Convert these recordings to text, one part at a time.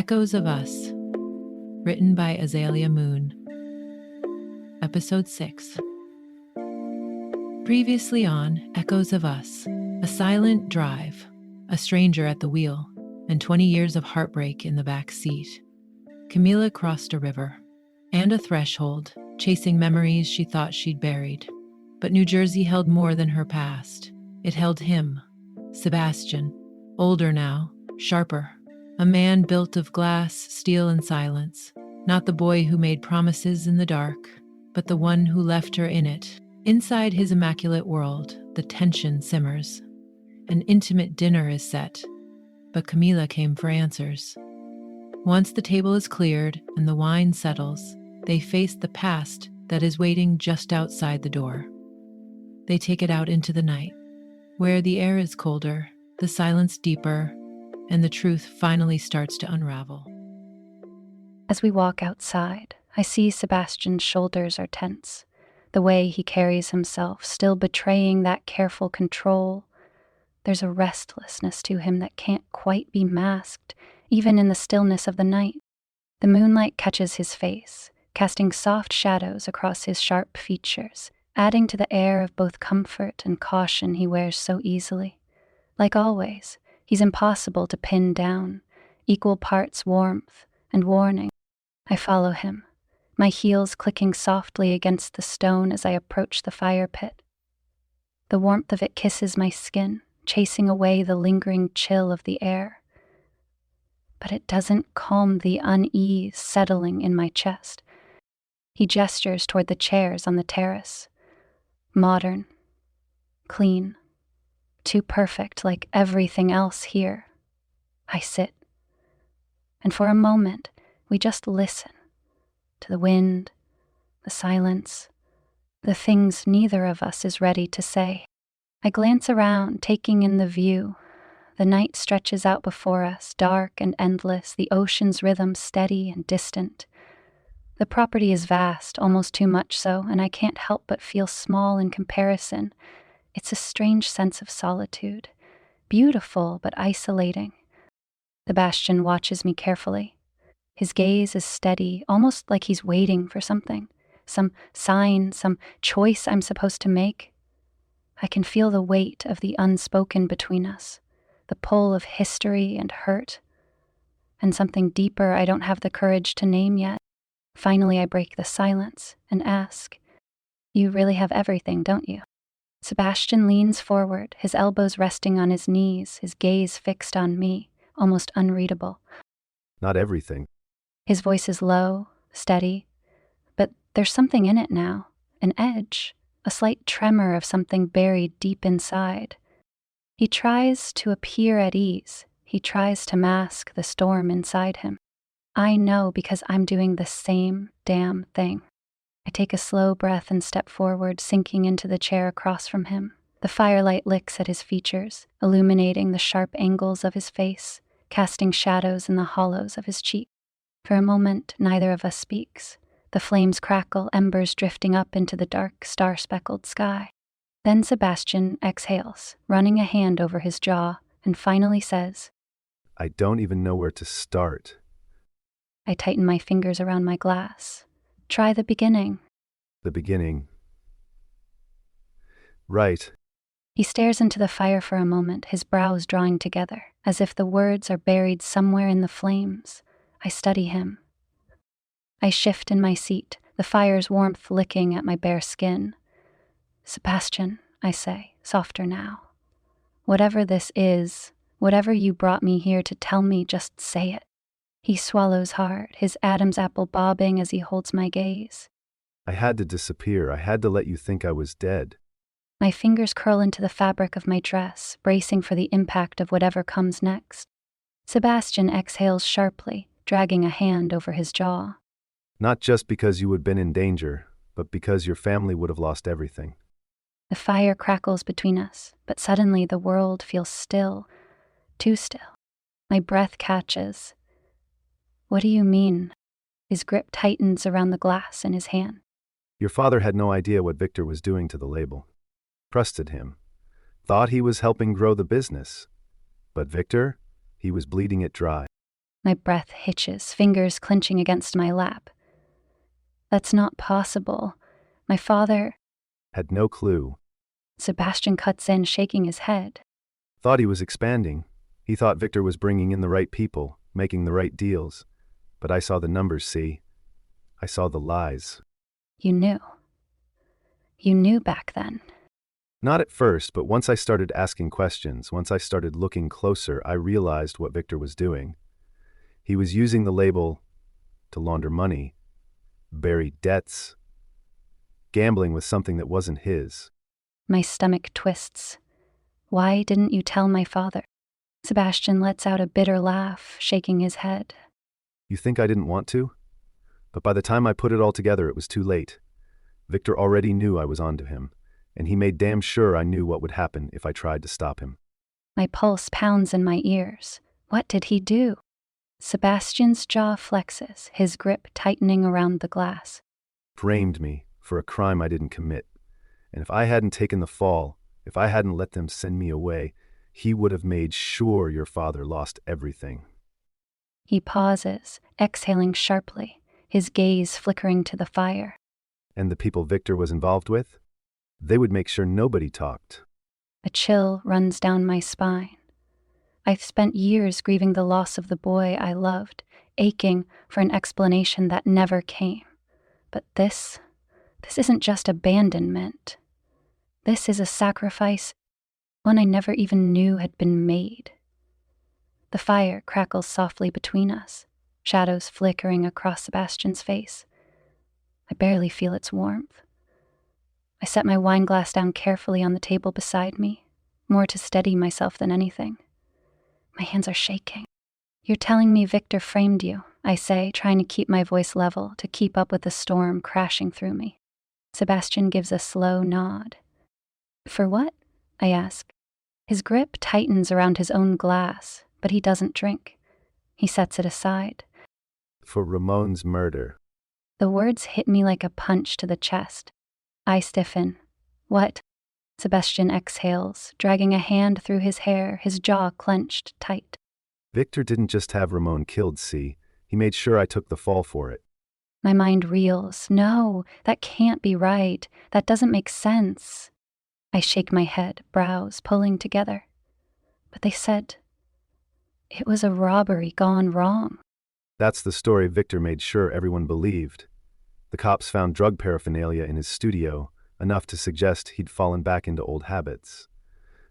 Echoes of Us, written by Azalea Moon. Episode 6. Previously on Echoes of Us, a silent drive, a stranger at the wheel, and 20 years of heartbreak in the back seat. Camila crossed a river and a threshold, chasing memories she thought she'd buried. But New Jersey held more than her past. It held him, Sebastian, older now, sharper. A man built of glass, steel, and silence. Not the boy who made promises in the dark, but the one who left her in it. Inside his immaculate world, the tension simmers. An intimate dinner is set, but Camila came for answers. Once the table is cleared and the wine settles, they face the past that is waiting just outside the door. They take it out into the night, where the air is colder, the silence deeper, and the truth finally starts to unravel. As we walk outside, I see Sebastian's shoulders are tense, the way he carries himself, still betraying that careful control. There's a restlessness to him that can't quite be masked, even in the stillness of the night. The moonlight catches his face, casting soft shadows across his sharp features, adding to the air of both comfort and caution he wears so easily. Like always, he's impossible to pin down, equal parts warmth and warning. I follow him, my heels clicking softly against the stone as I approach the fire pit. The warmth of it kisses my skin, chasing away the lingering chill of the air. But it doesn't calm the unease settling in my chest. He gestures toward the chairs on the terrace. Modern, clean, too perfect like everything else here. I sit, and for a moment we just listen to the wind, the silence, the things neither of us is ready to say. I glance around, taking in the view. The night stretches out before us, dark and endless, the ocean's rhythm steady and distant. The property is vast, almost too much so, and I can't help but feel small in comparison. It's a strange sense of solitude, beautiful but isolating. Sebastian watches me carefully. His gaze is steady, almost like he's waiting for something, some sign, some choice I'm supposed to make. I can feel the weight of the unspoken between us, the pull of history and hurt, and something deeper I don't have the courage to name yet. Finally, I break the silence and ask, "You really have everything, don't you?" Sebastian leans forward, his elbows resting on his knees, his gaze fixed on me, almost unreadable. Not everything. His voice is low, steady, but there's something in it now, an edge, a slight tremor of something buried deep inside. He tries to appear at ease. He tries to mask the storm inside him. I know because I'm doing the same damn thing. I take a slow breath and step forward, sinking into the chair across from him. The firelight licks at his features, illuminating the sharp angles of his face, casting shadows in the hollows of his cheek. For a moment, neither of us speaks. The flames crackle, embers drifting up into the dark, star-speckled sky. Then Sebastian exhales, running a hand over his jaw, and finally says, I don't even know where to start. I tighten my fingers around my glass. Try the beginning. The beginning. Right. He stares into the fire for a moment, his brows drawing together, as if the words are buried somewhere in the flames. I study him. I shift in my seat, the fire's warmth licking at my bare skin. Sebastian, I say, softer now. Whatever this is, whatever you brought me here to tell me, just say it. He swallows hard, his Adam's apple bobbing as he holds my gaze. I had to disappear. I had to let you think I was dead. My fingers curl into the fabric of my dress, bracing for the impact of whatever comes next. Sebastian exhales sharply, dragging a hand over his jaw. Not just because you had been in danger, but because your family would have lost everything. The fire crackles between us, but suddenly the world feels still, too still. My breath catches. What do you mean? His grip tightens around the glass in his hand. Your father had no idea what Victor was doing to the label. Trusted him. Thought he was helping grow the business. But Victor, he was bleeding it dry. My breath hitches, fingers clenching against my lap. That's not possible. My father... Had no clue. Sebastian cuts in, shaking his head. Thought he was expanding. He thought Victor was bringing in the right people, making the right deals. But I saw the numbers, see? I saw the lies. You knew. You knew back then. Not at first, but once I started asking questions, once I started looking closer, I realized what Victor was doing. He was using the label to launder money, bury debts, gambling with something that wasn't his. My stomach twists. Why didn't you tell my father? Sebastian lets out a bitter laugh, shaking his head. You think I didn't want to? But by the time I put it all together, it was too late. Victor already knew I was onto him, and he made damn sure I knew what would happen if I tried to stop him. My pulse pounds in my ears. What did he do? Sebastian's jaw flexes, his grip tightening around the glass. Framed me for a crime I didn't commit. And if I hadn't taken the fall, if I hadn't let them send me away, he would have made sure your father lost everything. He pauses, exhaling sharply, his gaze flickering to the fire. And the people Victor was involved with? They would make sure nobody talked. A chill runs down my spine. I've spent years grieving the loss of the boy I loved, aching for an explanation that never came. But this isn't just abandonment. This is a sacrifice, one I never even knew had been made. The fire crackles softly between us, shadows flickering across Sebastian's face. I barely feel its warmth. I set my wine glass down carefully on the table beside me, more to steady myself than anything. My hands are shaking. You're telling me Victor framed you, I say, trying to keep my voice level, to keep up with the storm crashing through me. Sebastian gives a slow nod. For what? I ask. His grip tightens around his own glass, but he doesn't drink. He sets it aside. For Ramon's murder. The words hit me like a punch to the chest. I stiffen. What? Sebastian exhales, dragging a hand through his hair, his jaw clenched tight. Victor didn't just have Ramon killed, see? He made sure I took the fall for it. My mind reels. No, that can't be right. That doesn't make sense. I shake my head, brows pulling together. But they said it was a robbery gone wrong. That's the story Victor made sure everyone believed. The cops found drug paraphernalia in his studio, enough to suggest he'd fallen back into old habits.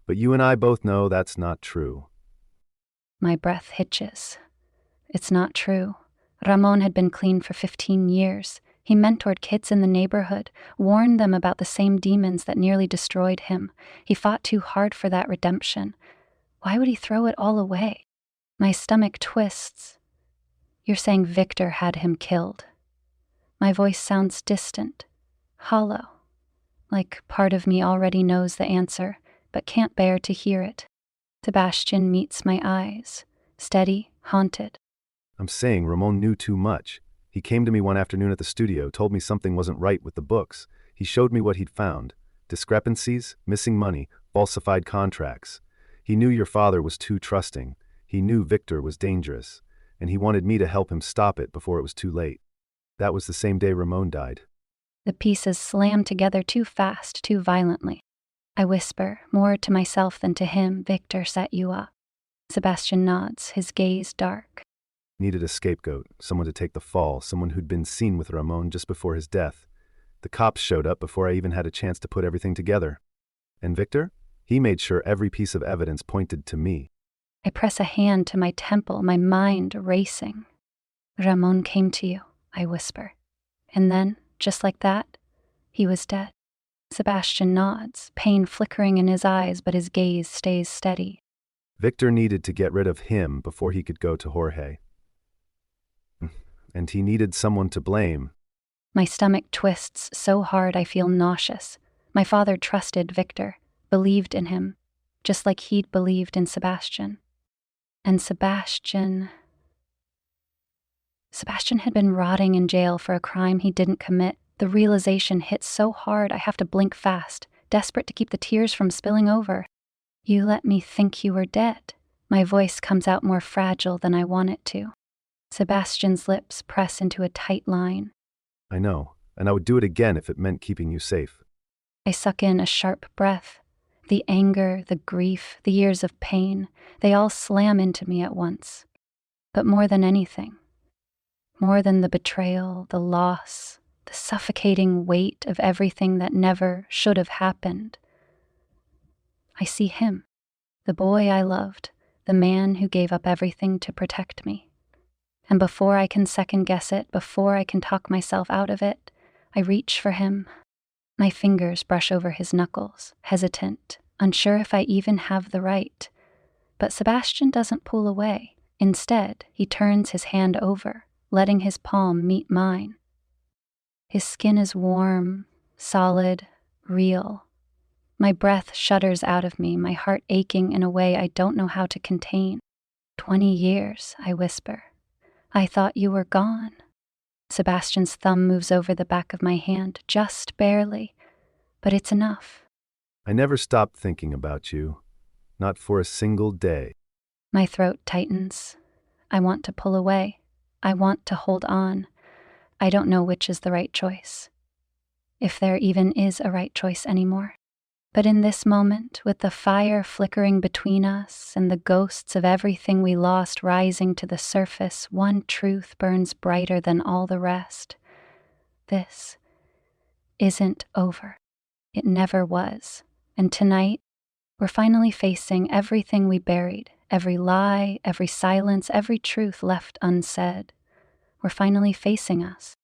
But you and I both know that's not true. My breath hitches. It's not true. Ramon had been clean for 15 years. He mentored kids in the neighborhood, warned them about the same demons that nearly destroyed him. He fought too hard for that redemption. Why would he throw it all away? My stomach twists. You're saying Victor had him killed. My voice sounds distant, hollow, like part of me already knows the answer, but can't bear to hear it. Sebastian meets my eyes, steady, haunted. I'm saying Ramon knew too much. He came to me one afternoon at the studio, told me something wasn't right with the books. He showed me what he'd found. Discrepancies, missing money, falsified contracts. He knew your father was too trusting. He knew Victor was dangerous, and he wanted me to help him stop it before it was too late. That was the same day Ramon died. The pieces slam together too fast, too violently. I whisper, more to myself than to him, Victor set you up. Sebastian nods, his gaze dark. Needed a scapegoat, someone to take the fall, someone who'd been seen with Ramon just before his death. The cops showed up before I even had a chance to put everything together. And Victor? He made sure every piece of evidence pointed to me. I press a hand to my temple, my mind racing. Ramon came to you, I whisper. And then, just like that, he was dead. Sebastian nods, pain flickering in his eyes, but his gaze stays steady. Victor needed to get rid of him before he could go to Jorge. And he needed someone to blame. My stomach twists so hard I feel nauseous. My father trusted Victor, believed in him, just like he'd believed in Sebastian. And Sebastian had been rotting in jail for a crime he didn't commit. The realization hits so hard I have to blink fast, desperate to keep the tears from spilling over. You let me think you were dead. My voice comes out more fragile than I want it to. Sebastian's lips press into a tight line. I know, and I would do it again if it meant keeping you safe. I suck in a sharp breath. The anger, the grief, the years of pain, they all slam into me at once. But more than anything, more than the betrayal, the loss, the suffocating weight of everything that never should have happened, I see him, the boy I loved, the man who gave up everything to protect me. And before I can second guess it, before I can talk myself out of it, I reach for him. My fingers brush over his knuckles, hesitant, unsure if I even have the right. But Sebastian doesn't pull away. Instead, he turns his hand over, letting his palm meet mine. His skin is warm, solid, real. My breath shudders out of me, my heart aching in a way I don't know how to contain. 20 years, I whisper. I thought you were gone. Sebastian's thumb moves over the back of my hand, just barely, but it's enough. I never stopped thinking about you, not for a single day. My throat tightens. I want to pull away. I want to hold on. I don't know which is the right choice, if there even is a right choice anymore. But in this moment, with the fire flickering between us and the ghosts of everything we lost rising to the surface, one truth burns brighter than all the rest. This isn't over. It never was. And tonight, we're finally facing everything we buried, every lie, every silence, every truth left unsaid. We're finally facing us.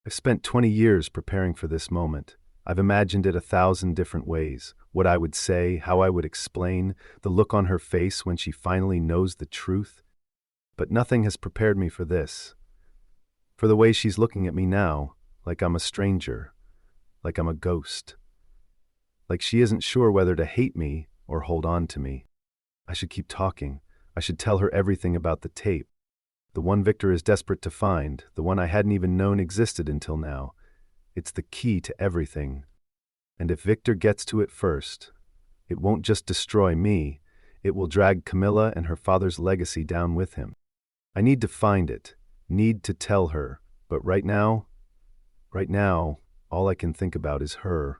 I've spent 20 years preparing for this moment. I've imagined it 1,000 different ways, what I would say, how I would explain, the look on her face when she finally knows the truth. But nothing has prepared me for this. For the way she's looking at me now, like I'm a stranger, like I'm a ghost. Like she isn't sure whether to hate me or hold on to me. I should keep talking. I should tell her everything about the tape. The one Victor is desperate to find, the one I hadn't even known existed until now. It's the key to everything. And if Victor gets to it first, it won't just destroy me, it will drag Camila and her father's legacy down with him. I need to find it, need to tell her, but right now, all I can think about is her.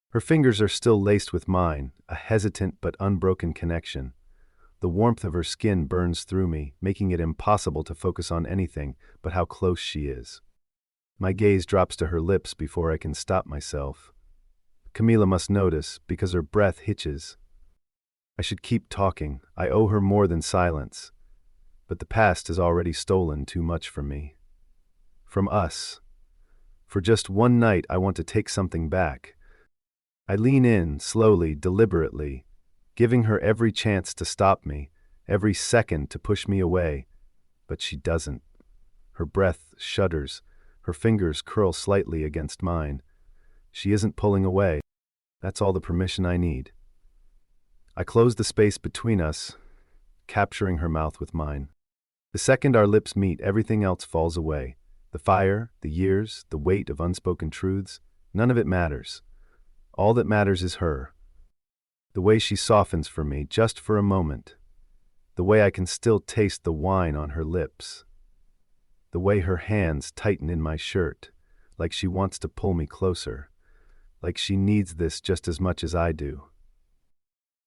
Her fingers are still laced with mine, a hesitant but unbroken connection. The warmth of her skin burns through me, making it impossible to focus on anything but how close she is. My gaze drops to her lips before I can stop myself. Camila must notice, because her breath hitches. I should keep talking. I owe her more than silence. But the past has already stolen too much from me. From us. For just one night, I want to take something back. I lean in, slowly, deliberately, giving her every chance to stop me, every second to push me away. But she doesn't. Her breath shudders. Her fingers curl slightly against mine. She isn't pulling away. That's all the permission I need. I close the space between us, capturing her mouth with mine. The second our lips meet, everything else falls away. The fire, the years, the weight of unspoken truths, none of it matters. All that matters is her. The way she softens for me, just for a moment. The way I can still taste the wine on her lips. The way her hands tighten in my shirt, like she wants to pull me closer, like she needs this just as much as I do.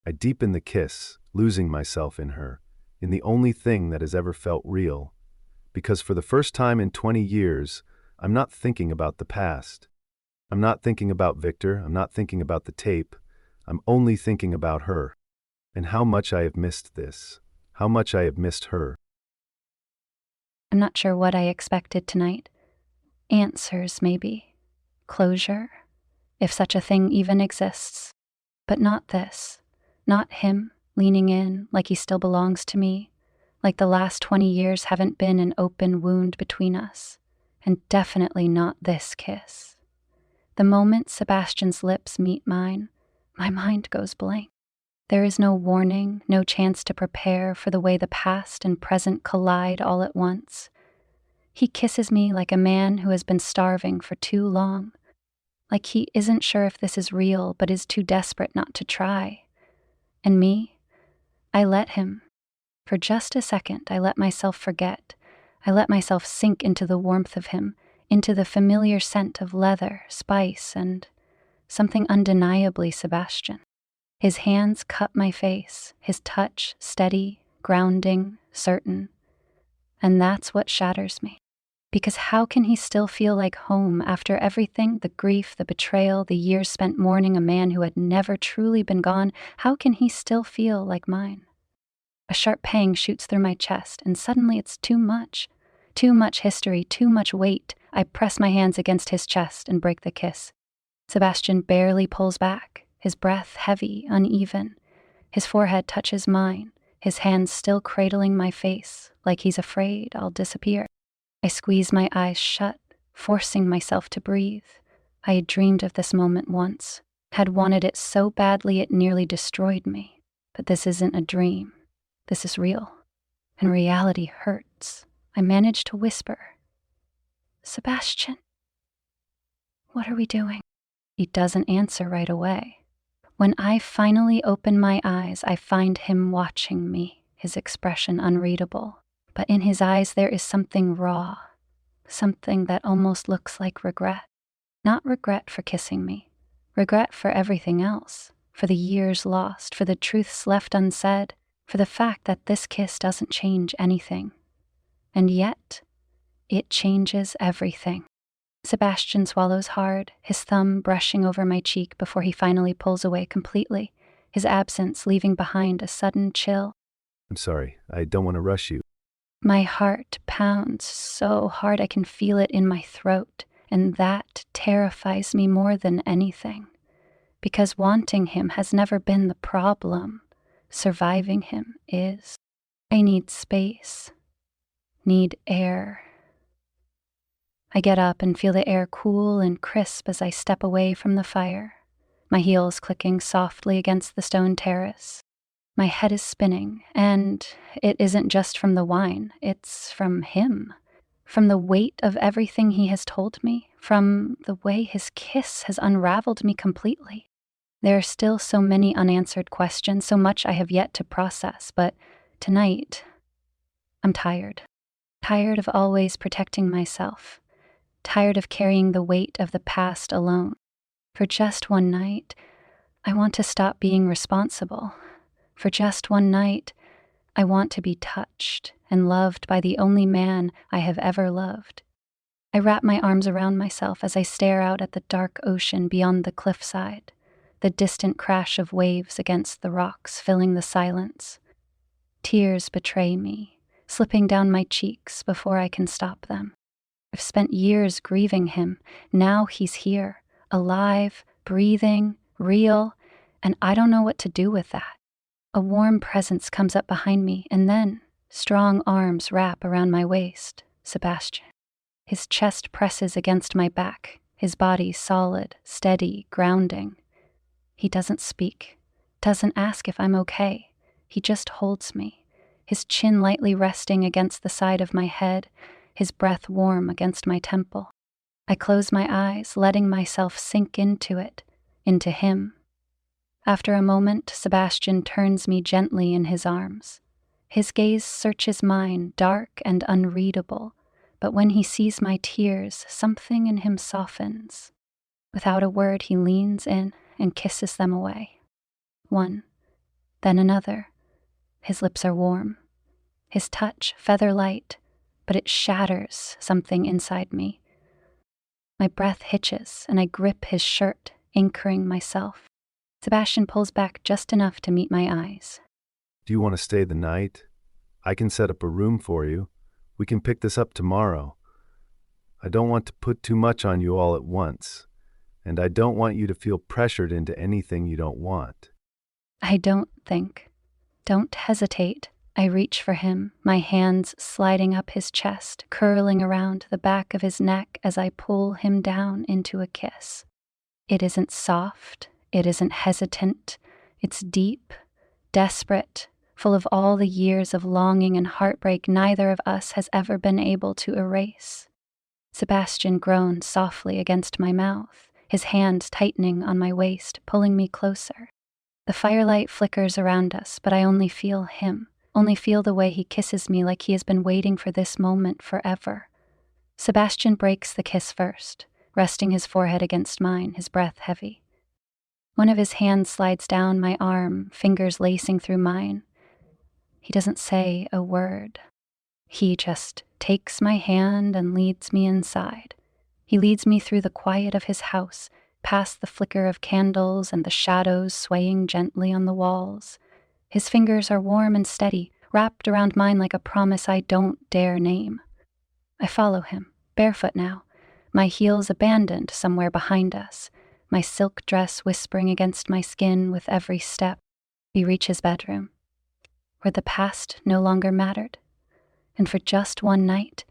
I deepen the kiss, losing myself in her, in the only thing that has ever felt real, because for the first time in 20 years, I'm not thinking about the past. I'm not thinking about Victor, I'm not thinking about the tape, I'm only thinking about her, and how much I have missed this, how much I have missed her. I'm not sure what I expected tonight. Answers, maybe. Closure, if such a thing even exists. But not this. Not him, leaning in like he still belongs to me, like the last 20 years haven't been an open wound between us. And definitely not this kiss. The moment Sebastian's lips meet mine, my mind goes blank. There is no warning, no chance to prepare for the way the past and present collide all at once. He kisses me like a man who has been starving for too long, like he isn't sure if this is real but is too desperate not to try. And me, I let him. For just a second, I let myself forget. I let myself sink into the warmth of him, into the familiar scent of leather, spice, and something undeniably Sebastian. His hands cut my face, his touch steady, grounding, certain. And that's what shatters me. Because how can he still feel like home after everything, the grief, the betrayal, the years spent mourning a man who had never truly been gone? How can he still feel like mine? A sharp pang shoots through my chest, and suddenly it's too much. Too much history, too much weight. I press my hands against his chest and break the kiss. Sebastian barely pulls back, his breath heavy, uneven. His forehead touches mine, his hands still cradling my face, like he's afraid I'll disappear. I squeeze my eyes shut, forcing myself to breathe. I had dreamed of this moment once, had wanted it so badly it nearly destroyed me. But this isn't a dream. This is real. And reality hurts. I manage to whisper, "Sebastian, what are we doing?" He doesn't answer right away. When I finally open my eyes, I find him watching me, his expression unreadable. But in his eyes there is something raw, something that almost looks like regret. Not regret for kissing me, regret for everything else, for the years lost, for the truths left unsaid, for the fact that this kiss doesn't change anything. And yet, it changes everything. Sebastian swallows hard, his thumb brushing over my cheek before he finally pulls away completely, his absence leaving behind a sudden chill. I'm sorry, I don't want to rush you. My heart pounds so hard I can feel it in my throat, and that terrifies me more than anything. Because wanting him has never been the problem. Surviving him is. I need space. Need air. I get up and feel the air cool and crisp as I step away from the fire, my heels clicking softly against the stone terrace. My head is spinning, and it isn't just from the wine, it's from him, from the weight of everything he has told me, from the way his kiss has unraveled me completely. There are still so many unanswered questions, so much I have yet to process, but tonight, I'm tired. Tired of always protecting myself. Tired of carrying the weight of the past alone. For just one night, I want to stop being responsible. For just one night, I want to be touched and loved by the only man I have ever loved. I wrap my arms around myself as I stare out at the dark ocean beyond the cliffside, the distant crash of waves against the rocks filling the silence. Tears betray me, slipping down my cheeks before I can stop them. I've spent years grieving him. Now he's here, alive, breathing, real, and I don't know what to do with that. A warm presence comes up behind me, and then strong arms wrap around my waist. Sebastian. His chest presses against my back, his body solid, steady, grounding. He doesn't speak, doesn't ask if I'm okay. He just holds me, his chin lightly resting against the side of my head, his breath warm against my temple. I close my eyes, letting myself sink into it, into him. After a moment, Sebastian turns me gently in his arms. His gaze searches mine, dark and unreadable, but when he sees my tears, something in him softens. Without a word, he leans in and kisses them away. One, then another. His lips are warm. His touch, feather light, but it shatters something inside me. My breath hitches, and I grip his shirt, anchoring myself. Sebastian pulls back just enough to meet my eyes. Do you want to stay the night? I can set up a room for you. We can pick this up tomorrow. I don't want to put too much on you all at once, and I don't want you to feel pressured into anything you don't want. I don't think. Don't hesitate. I reach for him, my hands sliding up his chest, curling around the back of his neck as I pull him down into a kiss. It isn't soft, it isn't hesitant, it's deep, desperate, full of all the years of longing and heartbreak neither of us has ever been able to erase. Sebastian groans softly against my mouth, his hand tightening on my waist, pulling me closer. The firelight flickers around us, but I only feel him. only feel the way he kisses me like he has been waiting for this moment forever. Sebastian breaks the kiss first, resting his forehead against mine, his breath heavy. One of his hands slides down my arm, fingers lacing through mine. He doesn't say a word. He just takes my hand and leads me inside. He leads me through the quiet of his house, past the flicker of candles and the shadows swaying gently on the walls. His fingers are warm and steady, wrapped around mine like a promise I don't dare name. I follow him, barefoot now, my heels abandoned somewhere behind us, my silk dress whispering against my skin with every step. We reach his bedroom, where the past no longer mattered. And for just one night,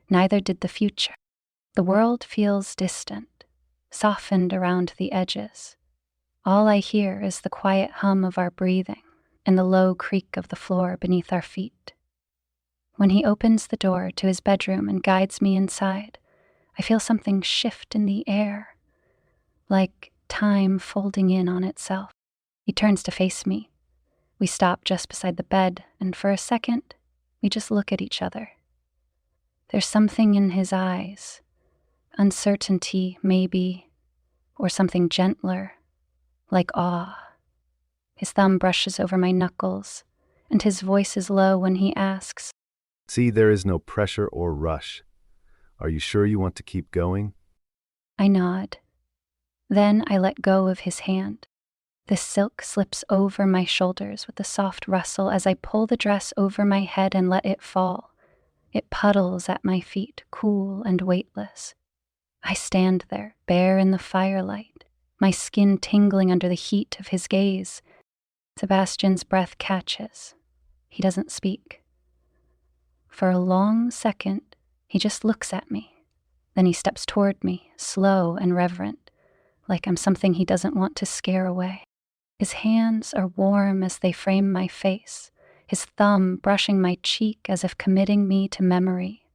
neither did the future. The world feels distant, softened around the edges. All I hear is the quiet hum of our breathing and the low creak of the floor beneath our feet. When he opens the door to his bedroom and guides me inside, I feel something shift in the air, like time folding in on itself. He turns to face me. We stop just beside the bed, and for a second, we just look at each other. There's something in his eyes, uncertainty maybe, or something gentler, like awe. His thumb brushes over my knuckles, and his voice is low when he asks, See, there is no pressure or rush. Are you sure you want to keep going? I nod. Then I let go of his hand. The silk slips over my shoulders with a soft rustle as I pull the dress over my head and let it fall. It puddles at my feet, cool and weightless. I stand there, bare in the firelight, my skin tingling under the heat of his gaze. Sebastian's breath catches. He doesn't speak. For a long second, he just looks at me. Then he steps toward me, slow and reverent, like I'm something he doesn't want to scare away. His hands are warm as they frame my face, his thumb brushing my cheek as if committing me to memory.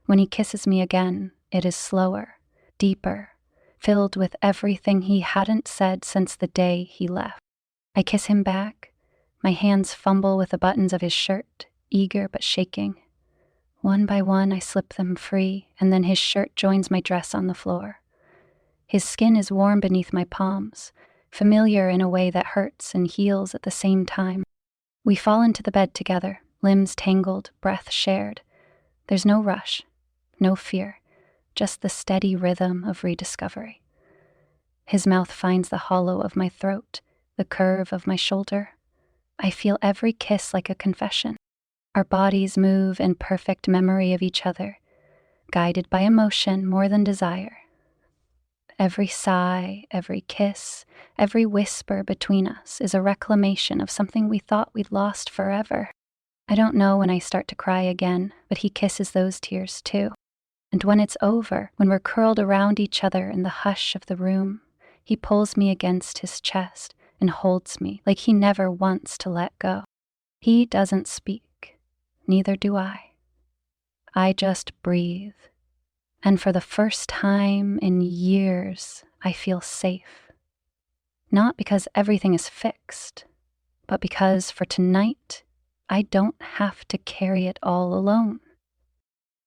When he kisses me again, it is slower, deeper, filled with everything he hadn't said since the day he left. I kiss him back. My hands fumble with the buttons of his shirt, eager but shaking. One by one, I slip them free, and then his shirt joins my dress on the floor. His skin is warm beneath my palms, familiar in a way that hurts and heals at the same time. We fall into the bed together, limbs tangled, breath shared. There's no rush, no fear, just the steady rhythm of rediscovery. His mouth finds the hollow of my throat, the curve of my shoulder. I feel every kiss like a confession. Our bodies move in perfect memory of each other, guided by emotion more than desire. Every sigh, every kiss, every whisper between us is a reclamation of something we thought we'd lost forever. I don't know when I start to cry again, but he kisses those tears too. And when it's over, when we're curled around each other in the hush of the room, he pulls me against his chest and holds me like he never wants to let go. He doesn't speak, neither do I. I just breathe. And for the first time in years, I feel safe. Not because everything is fixed, but because for tonight, I don't have to carry it all alone.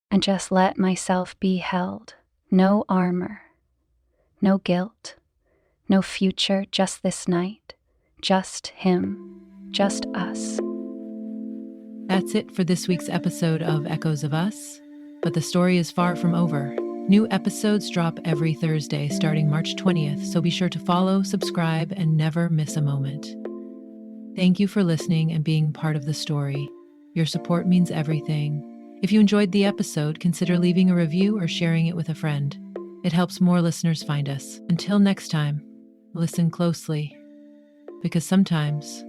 And just let myself be held. No armor, no guilt, no future, just this night. Just him, just us. That's it for this week's episode of Echoes of Us. But the story is far from over. New episodes drop every Thursday starting March 20th, so be sure to follow, subscribe, and never miss a moment. Thank you for listening and being part of the story. Your support means everything. If you enjoyed the episode, consider leaving a review or sharing it with a friend. It helps more listeners find us. Until next time, listen closely, because sometimes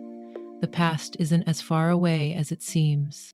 the past isn't as far away as it seems.